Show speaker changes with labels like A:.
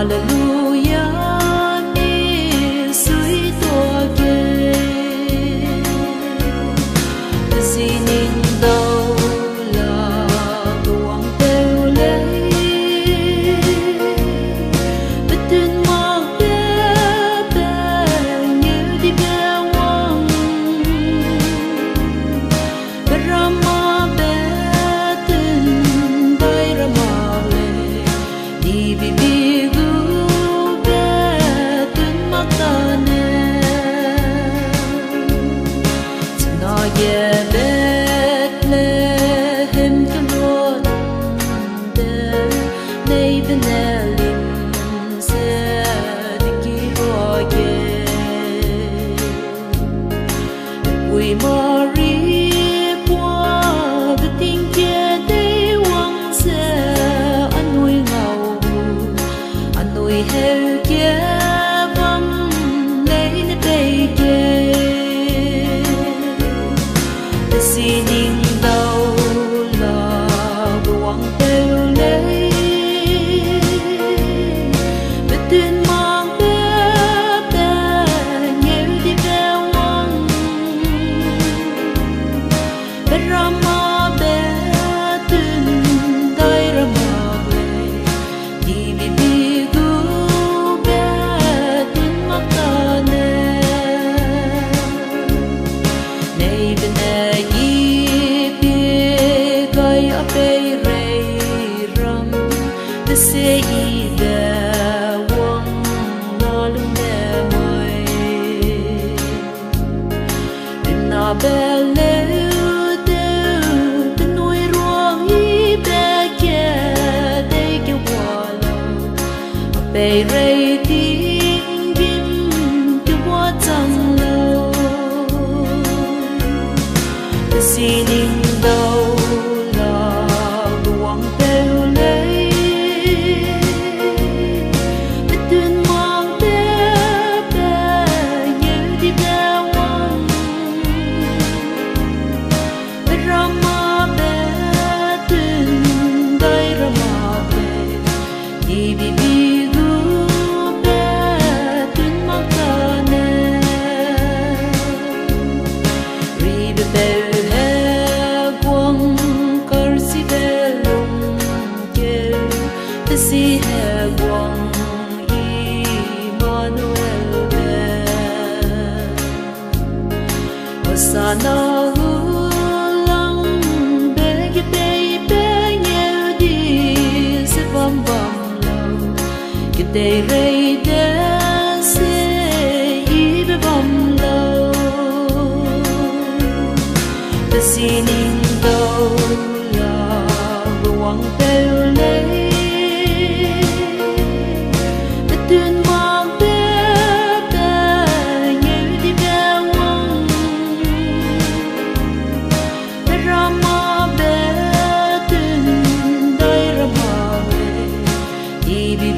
A: Hallelujah, mi suy tua kê Zinin đâu là tuang teu lấy Bất tin mặc bé bé như đi bé wang Bé rama bé tin bay rama lệ Đi bi bi gu bé tin mặc ta nè Nó ye Bethlehem Lord Nay benelim se ki roye We Marie qua the thing kia day wang se anui ngau anui hel kia vam lấy ne bay kia Zinin đâu là buông teu lấy Bất tin mang bé bé như đi bé wang Bé rama bé tin tay rama bé Đi bi bi gu bé tin mặc ta nè Nay bên này Bay ray ram the say the one nalum ne mai na belle de noi ruang I be ke de ke wala bay ray tin gim ke wa tang lo the singing đâu Đi bi bi gu bé tin mặc ta nè Ri be be he quang kar si be lung ke Te si he quang Emmanuel be Hosanna hu lang be ke be nhel đi se bam bam Day ray de se I be bam lo The singing đâu là buông teu lấy Bất tin mang bé bé như đi bé wang Bé rama bé tin day rama về Đi bi